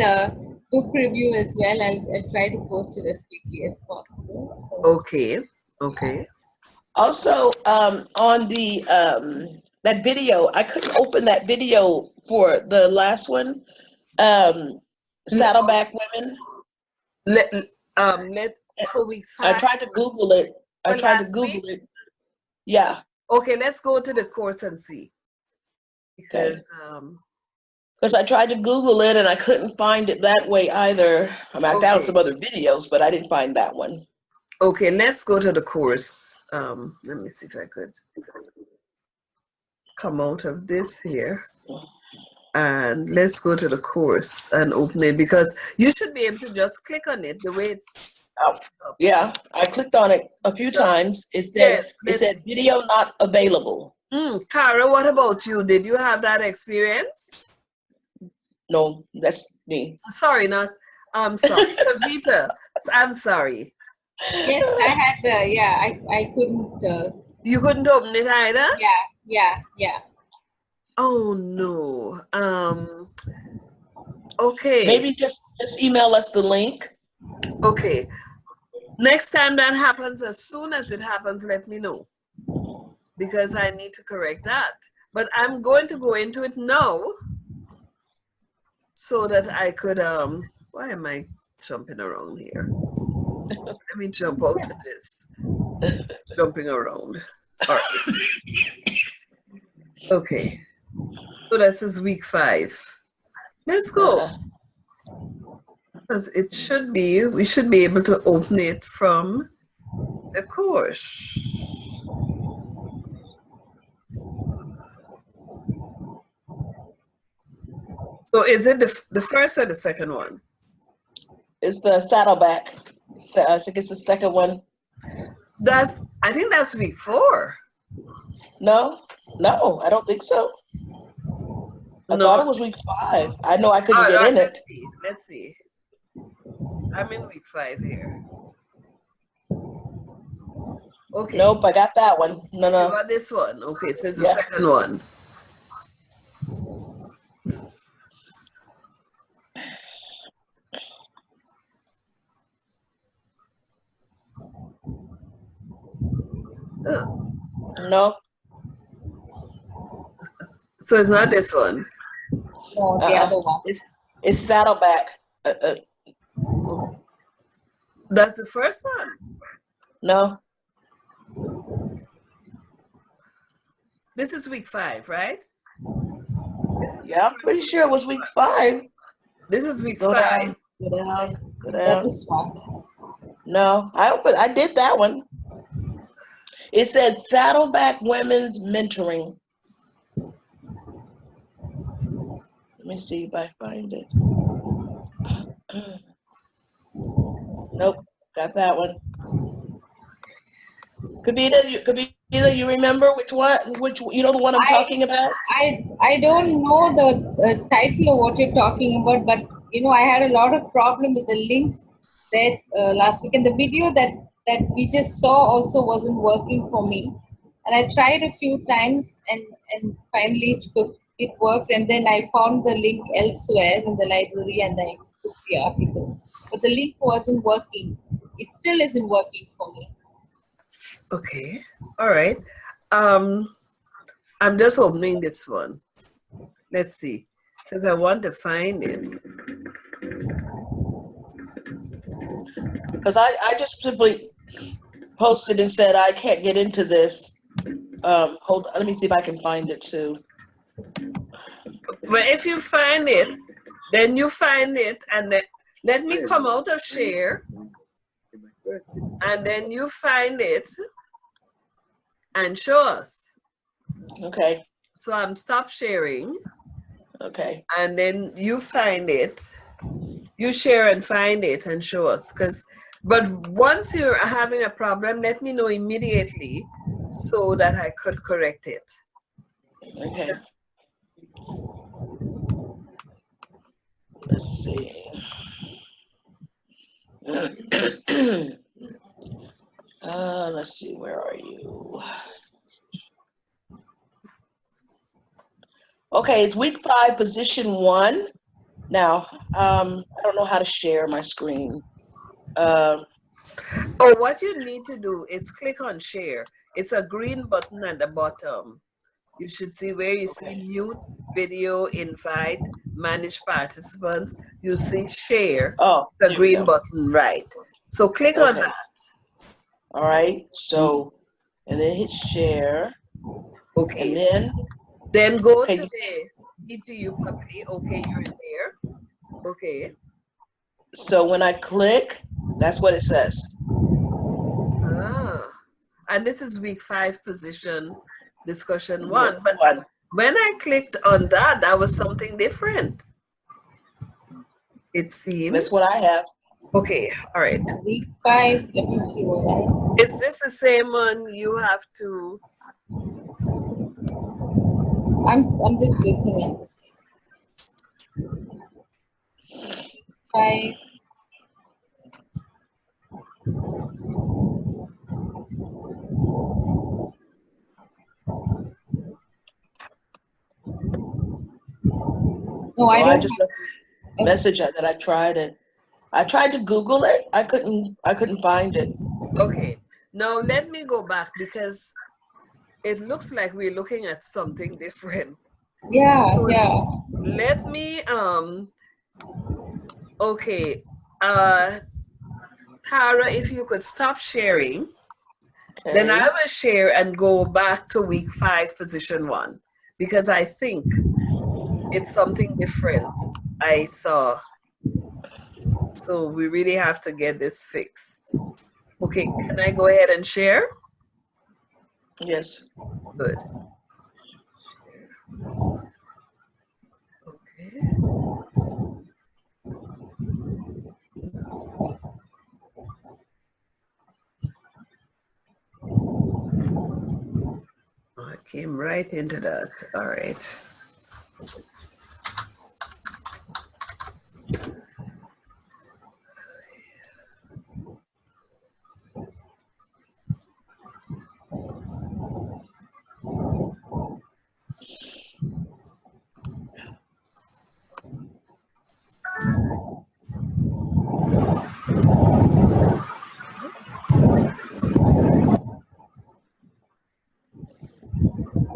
book review as well. I'll try to post it as quickly as possible. So, Okay, okay. Also, on the that video, I couldn't open that video for the last one. Saddleback women. Let for week I 5 tried to Google it. for last week. Yeah. Okay, let's go to the course and see. Because I tried to Google it and I couldn't find it that way either. I mean, I found some other videos, but I didn't find that one. okay, let's go to the course. Let me see if I could come out of this here. And let's go to the course and open it, because you should be able to just click on it the way it's. Yeah, I clicked on it a few times. It said, it said video not available. Cara, what about you? Did you have that experience? No, that's me. Sorry, I'm sorry. Vita, I'm sorry. yes, I had, I couldn't. You couldn't open it either? Yeah. Oh no. Okay. Maybe just email us the link. Okay. Next time that happens, as soon as it happens, let me know, because I need to correct that. But I'm going to go into it now so that I could, why am I jumping around here? Let me jump out of this. Jumping around. All right. Okay. So this is week 5. Let's go. Because it should be, we should be able to open it from the course. So is it the first or the second one? It's the Saddleback. So I think it's the second one. I think that's week 4. No, I don't think so. I thought it was week 5. I know I couldn't get in it. Let's see. I'm in week 5 here. Okay. Nope, I got that one. No. You got this one. Okay, so it's the second one. No. So it's not this one. No, the other one. It's Saddleback. That's the first one. No. This is week 5, right? Yeah, I'm pretty sure it was week 5. This is week 5. Go down. This one. No, I did that one. It said Saddleback Women's Mentoring. Let me see if I find it. Nope, got that one. Kavita, you remember which you know the one I'm talking about? I don't know the title of what you're talking about, but I had a lot of problem with the links that last week, and the video that we just saw also wasn't working for me, and I tried a few times and finally it worked, and then I found the link elsewhere in the library and I took the article, but the link wasn't working. It still isn't working for me. Okay. All right. I'm just opening this one. Let's see, because I want to find it. Because I just simply posted and said I can't get into this. Hold on, let me see if I can find it too. But if you find it, then you find it, and then let me come out of share, and then you find it and show us. Okay. So I'm stop sharing. Okay. And then you find it, you share and find it and show us. But once you're having a problem, let me know immediately so that I could correct it. Okay. Let's see. Let's see, where are you? Okay, it's week 5, position 1. Now, I don't know how to share my screen. Oh, what you need to do is click on share. It's a green button at the bottom. You should see where you see mute, video, invite, manage participants. You see share. Oh, It's a green button, right? So click on that. All right. So, and then hit share. Okay. And then go to the ETU property. Okay, you're in there. Okay. So when I click, that's what it says. Ah. And this is week 5 position discussion 1. But when I clicked on that, that was something different. It seems. That's what I have. Okay, all right. Week 5, let me see what I have. Is this the same one you have to? I'm just looking at this. 5. No, I just left a message that I tried it. I tried to Google it. I couldn't find it. Okay. Now let me go back because it looks like we're looking at something different. Yeah, so yeah. Let me okay. Tara, if you could stop sharing, then I will share and go back to week 5, position 1, because I think it's something different I saw. So we really have to get this fixed. Okay, can I go ahead and share? Yes. Good. Okay. Oh, I came right into that. All right.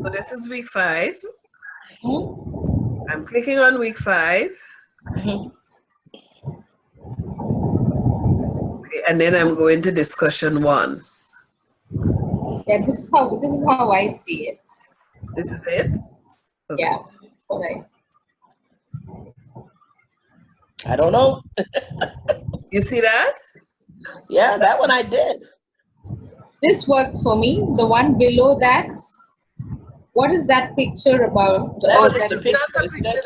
So this is week 5. I'm clicking on week 5. Okay, and then I'm going to discussion 1. Yeah, this is how I see it. This is it? Okay. Yeah, that's what I see. I don't know. You see that? Yeah, that one I did. This worked for me. The one below that, what is that picture about? This is just a picture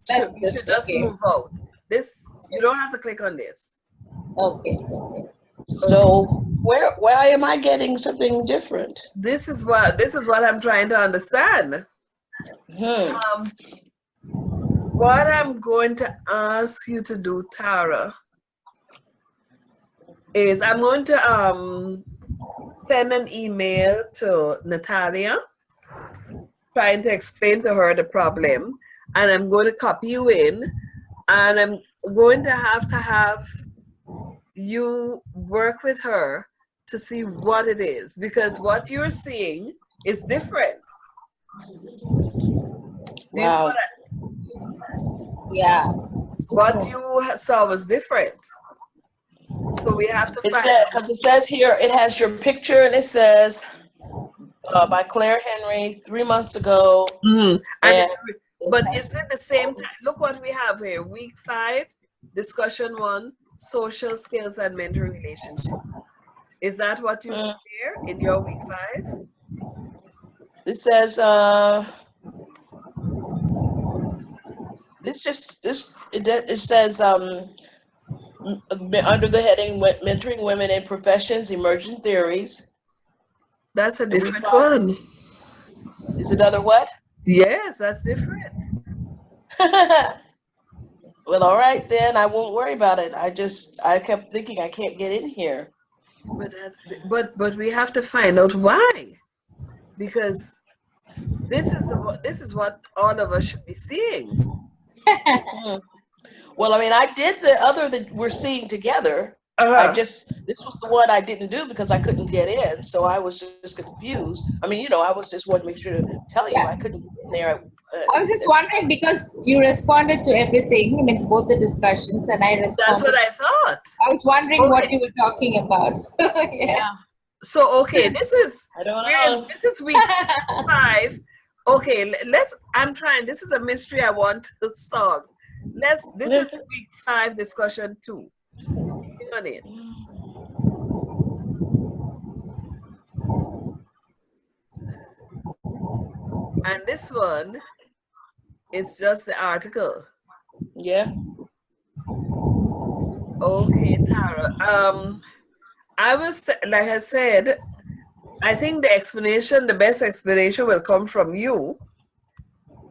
that should just move out. This, you don't have to click on this. Okay. So why am I getting something different? This is what I'm trying to understand. What I'm going to ask you to do, Tara, is I'm going to send an email to Natalia, trying to explain to her the problem, and I'm going to copy you in, and I'm going to have you work with her to see what it is, because what you're seeing is different. Wow. Yeah. What you saw was different. So we have to find out. Because it says here, it has your picture and it says by Claire Henry 3 months ago. But is it the same time? Look what we have here. Week 5, discussion 1, social skills and mentor relationship. Is that what you see here in your week 5? It says it says under the heading mentoring women in professions, emerging theories. That's a different one. Is another what? Yes, that's different. Well, all right then. I won't worry about it. I kept thinking I can't get in here. But but we have to find out why, because this is what all of us should be seeing. Hmm. Well, I mean, I did the other that we're seeing together. Uh-huh. This was the one I didn't do because I couldn't get in, so I was just confused. I mean, I was just wanting to make sure to tell you Yeah. I couldn't get in there. I was just wondering because you responded to everything, I mean, both the discussions, and I That's what responded. I thought. I was wondering what Okay. you were talking about. So, yeah. Yeah, So okay, this is I don't know. this is week 5. Okay, let's. I'm trying. This is a mystery I want to solve. This is week 5 discussion 2. Click on it. And this one, it's just the article. Yeah. Okay, Tara. I was like I said, I think the best explanation will come from you,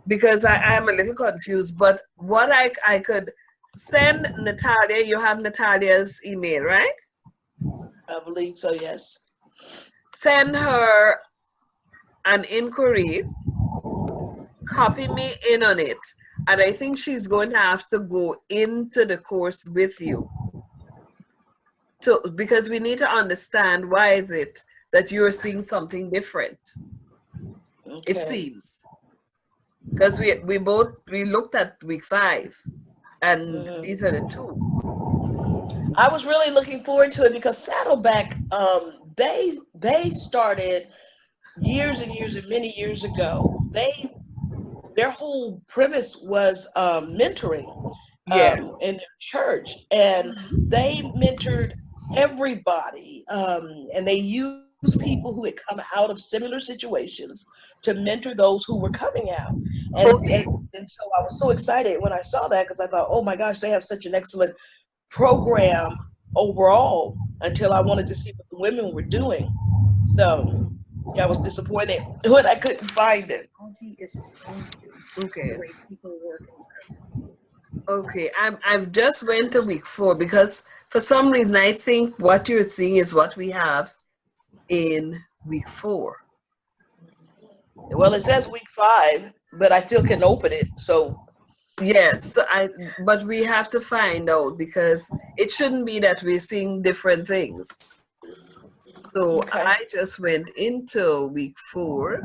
because I am a little confused. But what I could send Natalia, you have Natalia's email, right? I believe so, yes. Send her an inquiry, copy me in on it, and I think she's going to have to go into the course with you. Because we need to understand why is it that you're seeing something different. Okay. It seems. Because we looked at week 5, and these are the 2. I was really looking forward to it because Saddleback, they started years and years and many years ago. Their whole premise was mentoring in their church, and they mentored everybody, and they used people who had come out of similar situations to mentor those who were coming out. And so I was so excited when I saw that, because I thought, oh my gosh, they have such an excellent program overall, until I wanted to see what the women were doing. So yeah, I was disappointed when I couldn't find it. Okay. Okay, I've just went to week 4 because for some reason I think what you're seeing is what we have in week 4. Well, it says week 5, but I still can open it. So yes, but we have to find out, because it shouldn't be that we're seeing different things. So okay. I just went into week 4.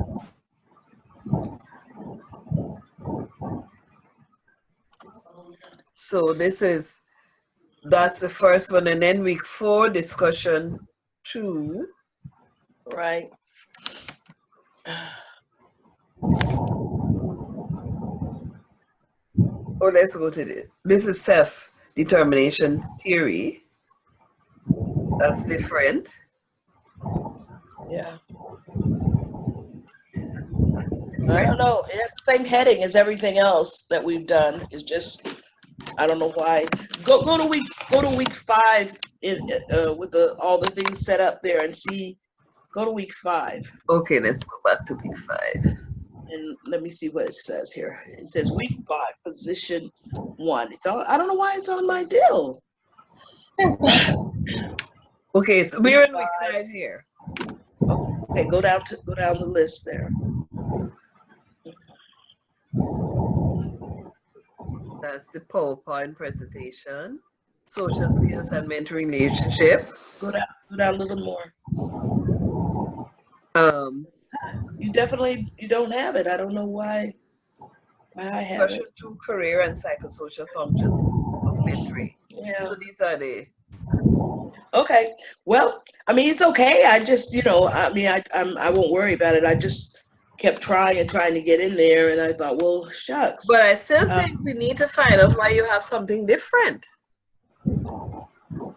So that's the first one, and then week 4 discussion 2. Right. Oh, let's go to this. This is self-determination theory. That's different. Yeah. That's different. I don't know. It has the same heading as everything else that we've done. It's just, I don't know why. Go to week 5 with all the things set up there and see. Go to week 5. Okay, let's go back to week 5. And let me see what it says here. It says week 5, position 1. I don't know why it's on my deal. Okay, we're in week 5 here. Okay, go down the list there. That's the PowerPoint presentation. Social skills and mentoring relationship. Go down a little more. You don't have it. I don't know why I have it. Discussion 2, career and psychosocial functions of mentoring. Yeah. So these are the. Okay. Well, I mean, it's okay. I just, I mean, I won't worry about it. I just kept trying to get in there, and I thought, well, shucks. But I still think we need to find out why you have something different.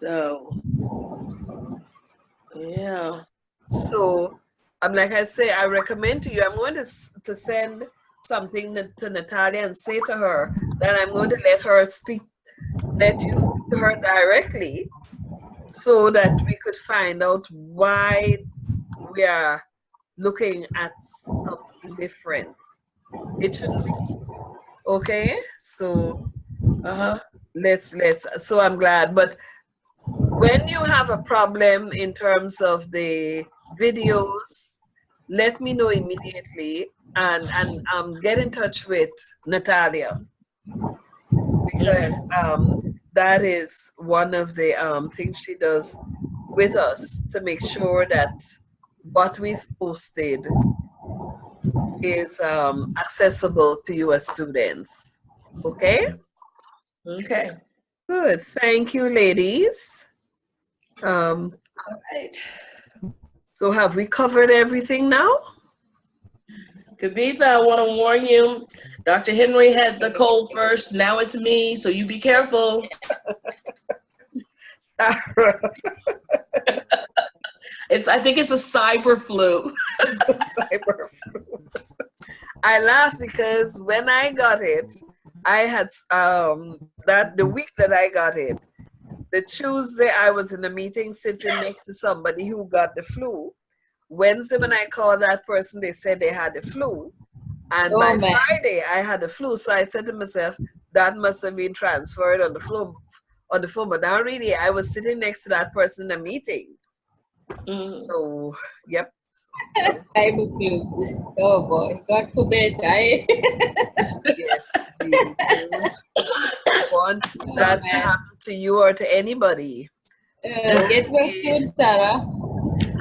So, yeah. So, like I say, I recommend to you, I'm going to send something to Natalia and say to her that I'm going to let you speak to her directly, so that we could find out why we are looking at something different. It shouldn't be. Okay, so let's so I'm glad. But when you have a problem in terms of the videos, let me know immediately and get in touch with Natalia, because that is one of the things she does with us to make sure that what we've posted is accessible to you as students. Okay? Okay. Good. Thank you, ladies. All right. So have we covered everything now? Kavitha, I want to warn you, Dr. Henry had the cold first. Now it's me, so you be careful. I think it's a cyber flu. Cyber flu. I laugh because when I got it, I had the week that I got it, the Tuesday I was in a meeting sitting next to somebody who got the flu. Wednesday when I called that person, they said they had the flu. And by Friday I had the flu. So I said to myself, that must have been transferred on the flu. But now really I was sitting next to that person in a meeting. So, yep. Cyber flu. Oh boy, God forbid. Yes, we don't want that to happen to you or to anybody. Get well soon, Sarah.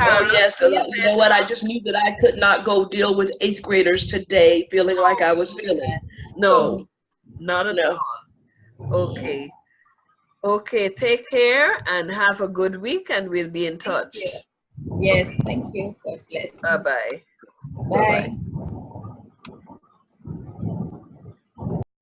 Oh yes, because you know what? I just knew that I could not go deal with 8th graders today, feeling like I was feeling. No, not at all. Okay. Okay, take care and have a good week, and we'll be in touch. Yes, thank you. God bless. Bye-bye. Bye.